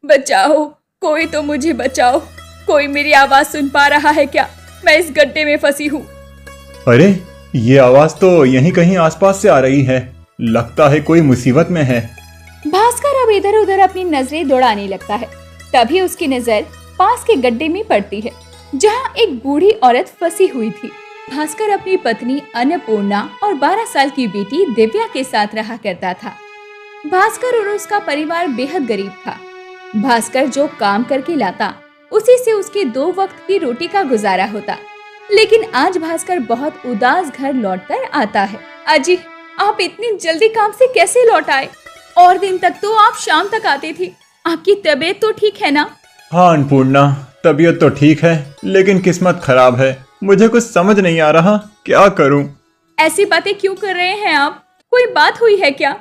बचाओ, कोई तो मुझे बचाओ। कोई मेरी आवाज सुन पा रहा है क्या? मैं इस गड्ढे में फंसी हूँ। अरे, ये आवाज तो यहीं कहीं आसपास से आ रही है। लगता है कोई मुसीबत में है। भास्कर अब इधर उधर अपनी नजरें दौड़ाने लगता है। तभी उसकी नजर पास के गड्ढे में पड़ती है, जहाँ एक बूढ़ी औरत फंसी हुई थी। भास्कर अपनी पत्नी अन्नपूर्णा और 12 साल की बेटी दिव्या के साथ रहा करता था। भास्कर और उसका परिवार बेहद गरीब था। भास्कर जो काम करके लाता, उसी से उसके 2 वक्त की रोटी का गुजारा होता। लेकिन आज भास्कर बहुत उदास घर लौटकर आता है। अजी, आप इतनी जल्दी काम से कैसे लौट आए? और दिन तक तो आप शाम तक आते थे। आपकी तबीयत तो ठीक है ना? हाँ अन्नपूर्णा, तबीयत तो ठीक है, लेकिन किस्मत खराब है। मुझे कुछ समझ नहीं आ रहा, क्या करूं? ऐसी बातें क्यों कर रहे हैं आप? कोई बात हुई है क्या?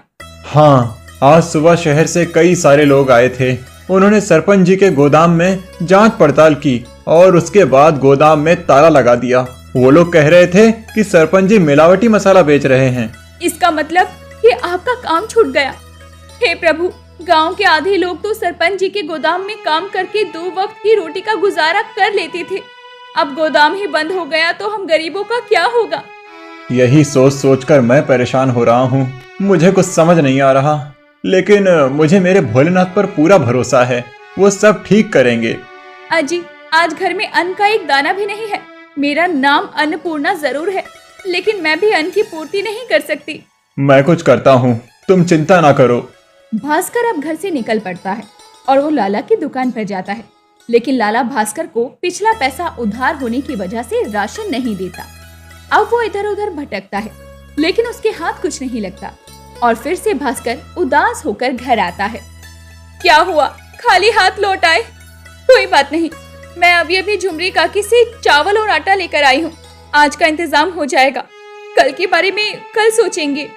हाँ, आज सुबह शहर से कई सारे लोग आए थे। उन्होंने सरपंच जी के गोदाम में जांच पड़ताल की और उसके बाद गोदाम में ताला लगा दिया। वो लोग कह रहे थे कि सरपंच जी मिलावटी मसाला बेच रहे हैं। इसका मतलब कि आपका काम छूट गया। हे प्रभु, गांव के आधे लोग तो सरपंच जी के गोदाम में काम करके 2 वक्त की रोटी का गुजारा कर लेते थे। अब गोदाम ही बंद हो गया तो हम गरीबों का क्या होगा? यही सोच सोच कर मैं परेशान हो रहा हूँ। मुझे कुछ समझ नहीं आ रहा, लेकिन मुझे मेरे भोलेनाथ पर पूरा भरोसा है, वो सब ठीक करेंगे। अजी, आज घर में अन्न का एक दाना भी नहीं है। मेरा नाम अन्नपूर्णा जरूर है, लेकिन मैं भी अन्न की पूर्ति नहीं कर सकती। मैं कुछ करता हूँ, तुम चिंता ना करो। भास्कर अब घर से निकल पड़ता है और वो लाला की दुकान पर जाता है। लेकिन लाला भास्कर को पिछला पैसा उधार होने की वजह से राशन नहीं देता। अब वो इधर उधर भटकता है, लेकिन उसके हाथ कुछ नहीं लगता और फिर से भास्कर उदास होकर घर आता है। क्या हुआ, खाली हाथ लौट आए? कोई बात नहीं, मैं अभी झुमरी काकी से चावल और आटा लेकर आई हूँ। आज का इंतजाम हो जाएगा, कल के बारे में कल सोचेंगे।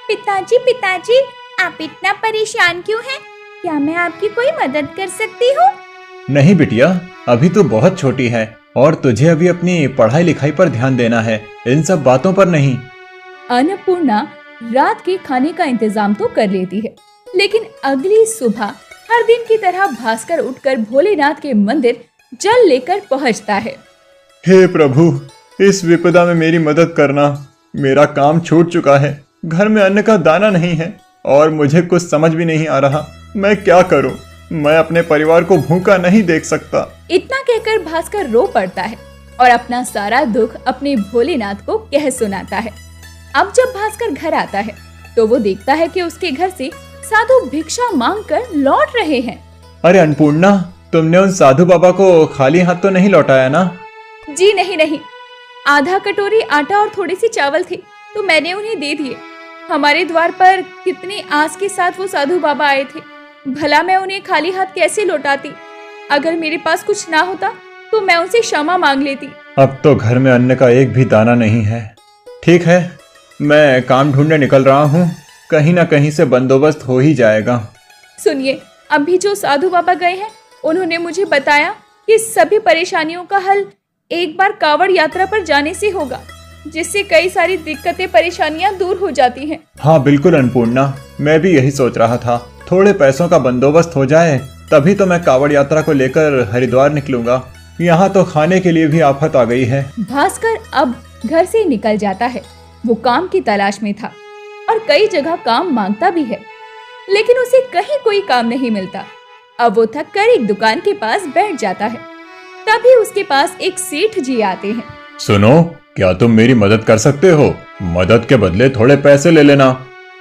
पिताजी, आप इतना परेशान क्यों हैं? क्या मैं आपकी कोई मदद कर सकती हूँ? नहीं बिटिया, अभी तो बहुत छोटी है और तुझे अभी अपनी पढ़ाई लिखाई पर ध्यान देना है, इन सब बातों पर नहीं। अन्नपूर्णा रात के खाने का इंतजाम तो कर लेती है, लेकिन अगली सुबह हर दिन की तरह भास्कर उठकर भोलेनाथ के मंदिर जल लेकर पहुंचता है। हे प्रभु, इस विपदा में मेरी मदद करना। मेरा काम छूट चुका है, घर में अन्न का दाना नहीं है और मुझे कुछ समझ भी नहीं आ रहा, मैं क्या करूं? मैं अपने परिवार को भूखा नहीं देख सकता। इतना कहकर भास्कर रो पड़ता है और अपना सारा दुख अपने भोलेनाथ को कह सुनाता है। अब जब भास्कर घर आता है तो वो देखता है कि उसके घर से साधु भिक्षा मांगकर लौट रहे हैं। अरे अन्नपूर्णा, तुमने उन साधु बाबा को खाली हाथ तो नहीं लौटाया ना? जी नहीं, आधा कटोरी आटा और थोड़ी सी चावल थी तो मैंने उन्हें दे दिए। हमारे द्वार पर कितनी आस के साथ वो साधु बाबा आए थे, भला मैं उन्हें खाली हाथ कैसे लौटाती? अगर मेरे पास कुछ ना होता तो मैं उनसे क्षमा मांग लेती। अब तो घर में अन्न का एक भी दाना नहीं है। ठीक है, मैं काम ढूंढने निकल रहा हूँ, कहीं ना कहीं से बंदोबस्त हो ही जाएगा। सुनिए, अभी जो साधु बाबा गए हैं उन्होंने मुझे बताया कि सभी परेशानियों का हल एक बार कावड़ यात्रा पर जाने से होगा, जिससे कई सारी दिक्कतें परेशानियां दूर हो जाती हैं। हाँ बिल्कुल अन्नपूर्णा, मैं भी यही सोच रहा था। थोड़े पैसों का बंदोबस्त हो जाए तभी तो मैं कावड़ यात्रा को लेकर हरिद्वार निकलूंगा। यहाँ तो खाने के लिए भी आफत आ गई है। भास्कर अब घर से निकल जाता है। वो काम की तलाश में था और कई जगह काम मांगता भी है, लेकिन उसे कहीं कोई काम नहीं मिलता। अब वो थक कर एक दुकान के पास बैठ जाता है। तभी उसके पास एक सेठ जी आते हैं। सुनो, क्या तुम मेरी मदद कर सकते हो? मदद के बदले थोड़े पैसे ले लेना,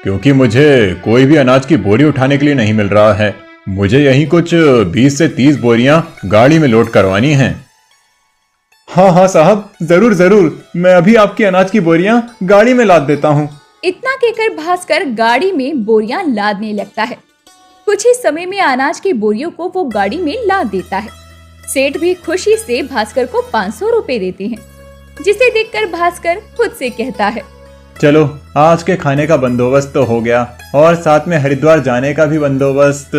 क्योंकि मुझे कोई भी अनाज की बोरी उठाने के लिए नहीं मिल रहा है। मुझे यही कुछ 20 से 30 बोरियां गाड़ी में लोड करवानी हैं। हाँ साहब, जरूर जरूर, मैं अभी आपकी अनाज की बोरियां गाड़ी में लाद देता हूँ। इतना कहकर भास्कर गाड़ी में बोरियां लादने लगता है। कुछ ही समय में अनाज की बोरियों को वो गाड़ी में लाद देता है। सेठ भी खुशी से भास्कर को 500 रुपए देते हैं, जिसे देखकर भास्कर खुद से कहता है, चलो आज के खाने का बंदोबस्त तो हो गया और साथ में हरिद्वार जाने का भी बंदोबस्त।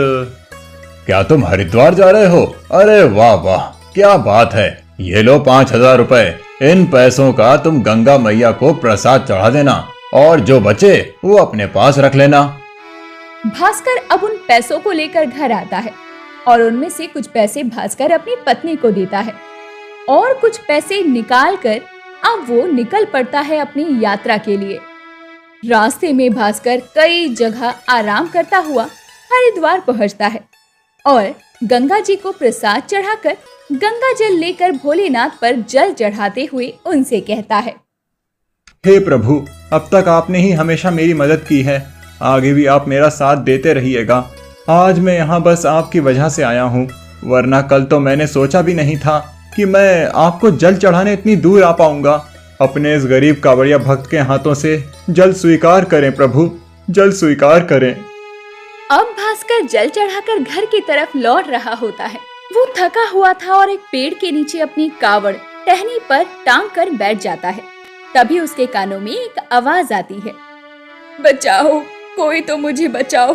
क्या तुम हरिद्वार जा रहे हो? अरे वाह वाह, क्या बात है। ये लो 5000 रुपए। इन पैसों का तुम गंगा मैया को प्रसाद चढ़ा देना और जो बचे वो अपने पास रख लेना। भास्कर अब उन पैसों को लेकर घर आता है और उनमें से कुछ पैसे भास्कर अपनी पत्नी को देता है और कुछ पैसे निकाल कर अब वो निकल पड़ता है अपनी यात्रा के लिए। रास्ते में भास्कर कई जगह आराम करता हुआ हरिद्वार पहुंचता है और गंगा जी को प्रसाद चढ़ाकर गंगा जल लेकर भोलेनाथ पर जल चढ़ाते हुए उनसे कहता है, हे प्रभु, अब तक आपने ही हमेशा मेरी मदद की है, आगे भी आप मेरा साथ देते रहिएगा। आज मैं यहाँ बस आपकी वजह से आया हूँ, वरना कल तो मैंने सोचा भी नहीं था कि मैं आपको जल चढ़ाने इतनी दूर आ पाऊंगा। अपने इस गरीब कांवड़िया भक्त के हाथों से जल स्वीकार करें प्रभु, जल स्वीकार करें। अब भास्कर जल चढ़ाकर घर की तरफ लौट रहा होता है। वो थका हुआ था और एक पेड़ के नीचे अपनी कावड़ टहनी पर टांग कर बैठ जाता है। तभी उसके कानों में एक आवाज आती है, बचाओ, कोई तो मुझे बचाओ,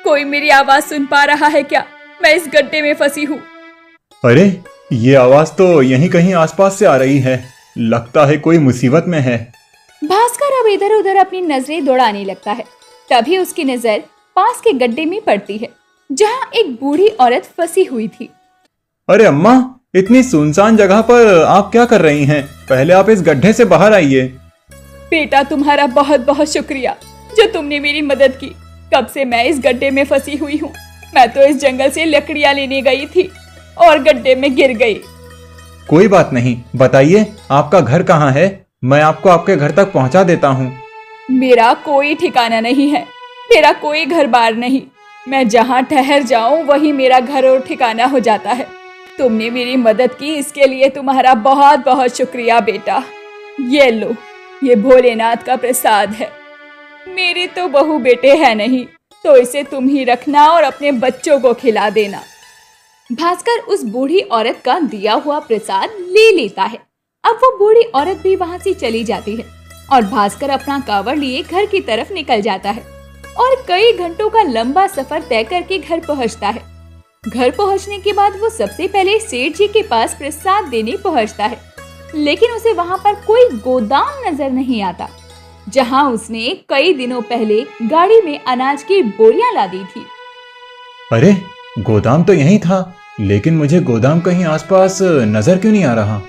कोई मेरी आवाज सुन पा रहा है क्या? मैं इस गड्ढे में फंसी हूँ। अरे, ये आवाज तो यहीं कहीं आसपास से आ रही है, लगता है कोई मुसीबत में है। भास्कर अब इधर उधर अपनी नजरें दौड़ाने लगता है। तभी उसकी नजर पास के गड्ढे में पड़ती है, जहाँ एक बूढ़ी औरत फंसी हुई थी। अरे अम्मा, इतनी सुनसान जगह पर आप क्या कर रही हैं? पहले आप इस गड्ढे से बाहर आइए। बेटा, तुम्हारा बहुत बहुत शुक्रिया जो तुमने मेरी मदद की। कब से मैं इस गड्ढे में फंसी हुई हूँ। मैं तो इस जंगल से लकड़ियाँ लेने गई थी और गड्ढे में गिर गई। कोई बात नहीं, बताइए आपका घर कहाँ है? मैं आपको आपके घर तक पहुँचा देता हूँ। मेरा कोई ठिकाना नहीं है, मेरा कोई घर बार नहीं। मैं जहाँ ठहर जाऊँ वही मेरा घर और ठिकाना हो जाता है। तुमने मेरी मदद की, इसके लिए तुम्हारा बहुत बहुत शुक्रिया बेटा। ये लो, ये भोलेनाथ का प्रसाद है। मेरे तो बहू बेटे हैं नहीं, तो इसे तुम ही रखना और अपने बच्चों को खिला देना। भास्कर उस बूढ़ी औरत का दिया हुआ प्रसाद ले लेता है। अब वो बूढ़ी औरत भी वहाँ से चली जाती है और भास्कर अपना कावड़ लिए घर की तरफ निकल जाता है और कई घंटों का लंबा सफर तय करके घर पहुँचता है। घर पहुँचने के बाद वो सबसे पहले सेठ जी के पास प्रसाद देने पहुँचता है, लेकिन उसे वहाँ पर कोई गोदाम नजर नहीं आता, जहाँ उसने कई दिनों पहले गाड़ी में अनाज की बोरियां ला दी थी। अरे, गोदाम तो यहीं था, लेकिन मुझे गोदाम कहीं आसपास नजर क्यों नहीं आ रहा?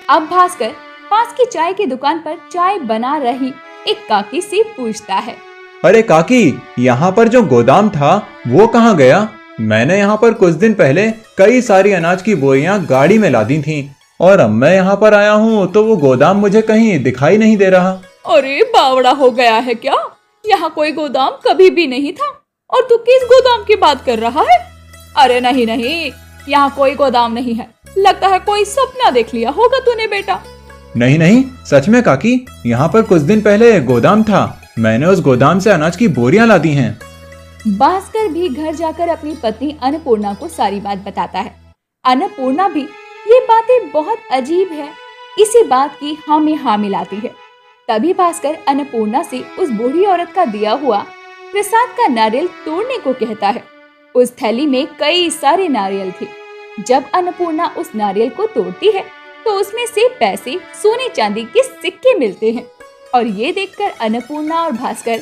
अब भास्कर पास की चाय की दुकान पर चाय बना रही एक काकी से पूछता है, अरे काकी, यहाँ पर जो गोदाम था वो कहाँ गया? मैंने यहाँ पर कुछ दिन पहले कई सारी अनाज की बोरियां गाड़ी में लादी थीं और अब मैं यहाँ पर आया हूँ तो वो गोदाम मुझे कहीं दिखाई नहीं दे रहा। अरे बावड़ा हो गया है क्या? यहाँ कोई गोदाम कभी भी नहीं था और तू किस गोदाम की बात कर रहा है? अरे नहीं नहीं, यहाँ कोई गोदाम नहीं है, लगता है कोई सपना देख लिया होगा तूने बेटा। नहीं नहीं, सच में काकी, यहाँ पर कुछ दिन पहले गोदाम था, मैंने उस गोदाम से अनाज की बोरियां ला दी हैं। भास्कर भी घर जाकर अपनी पत्नी अन्नपूर्णा को सारी बात बताता है। अन्नपूर्णा भी ये बातें बहुत अजीब है, इसी बात की हाँ में हाँ मिलाती है। तभी भास्कर अन्नपूर्णा से उस बूढ़ी औरत का दिया हुआ प्रसाद का नारियल तोड़ने को कहता है। उस थैली में कई सारे नारियल थे। जब अन्नपूर्णा उस नारियल को तोड़ती है तो उसमें से पैसे, सोने चांदी के सिक्के मिलते हैं और ये देखकर अन्नपूर्णा और भास्कर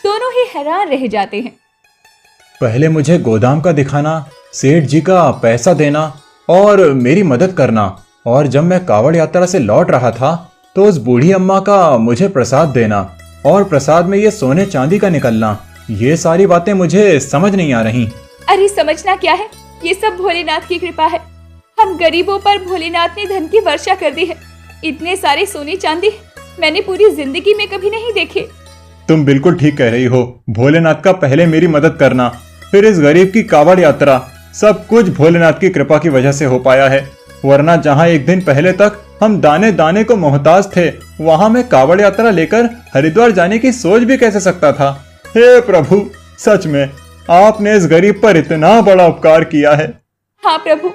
दोनों ही हैरान रह जाते हैं। पहले मुझे गोदाम का दिखाना, सेठ जी का पैसा देना और मेरी मदद करना, और जब मैं कावड़ यात्रा से लौट रहा था तो उस बूढ़ी अम्मा का मुझे प्रसाद देना और प्रसाद में ये सोने चांदी का निकलना, ये सारी बातें मुझे समझ नहीं आ रही। अरे समझना क्या है, ये सब भोलेनाथ की कृपा है। हम गरीबों पर भोलेनाथ ने धन की वर्षा कर दी है। इतने सारे सोने चांदी मैंने पूरी जिंदगी में कभी नहीं देखे। तुम बिल्कुल ठीक कह रही हो। भोलेनाथ का पहले मेरी मदद करना, फिर इस गरीब की कावड़ यात्रा, सब कुछ भोलेनाथ की कृपा की वजह से हो पाया है। वरना जहाँ एक दिन पहले तक हम दाने दाने को मोहताज थे, वहाँ मैं कावड़ यात्रा लेकर हरिद्वार जाने की सोच भी कैसे सकता था। हे प्रभु, सच में आपने इस गरीब पर इतना बड़ा उपकार किया है। हाँ प्रभु,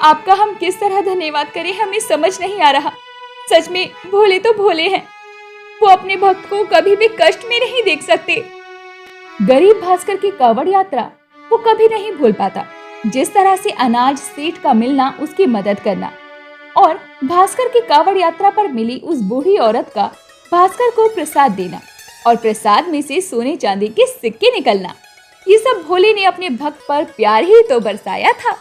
आपका हम किस तरह धन्यवाद करें हमें समझ नहीं आ रहा। सच में भोले तो भोले हैं, वो अपने भक्त को कभी भी कष्ट में नहीं देख सकते। गरीब भास्कर की कावड़ यात्रा वो कभी नहीं भूल पाता। जिस तरह से अनाज सेठ का मिलना, उसकी मदद करना और भास्कर की कावड़ यात्रा पर मिली उस बूढ़ी औरत का भास्कर को प्रसाद देना और प्रसाद में से सोने चांदी के सिक्के निकलना, ये सब भोले ने अपने भक्त पर प्यार ही तो बरसाया था।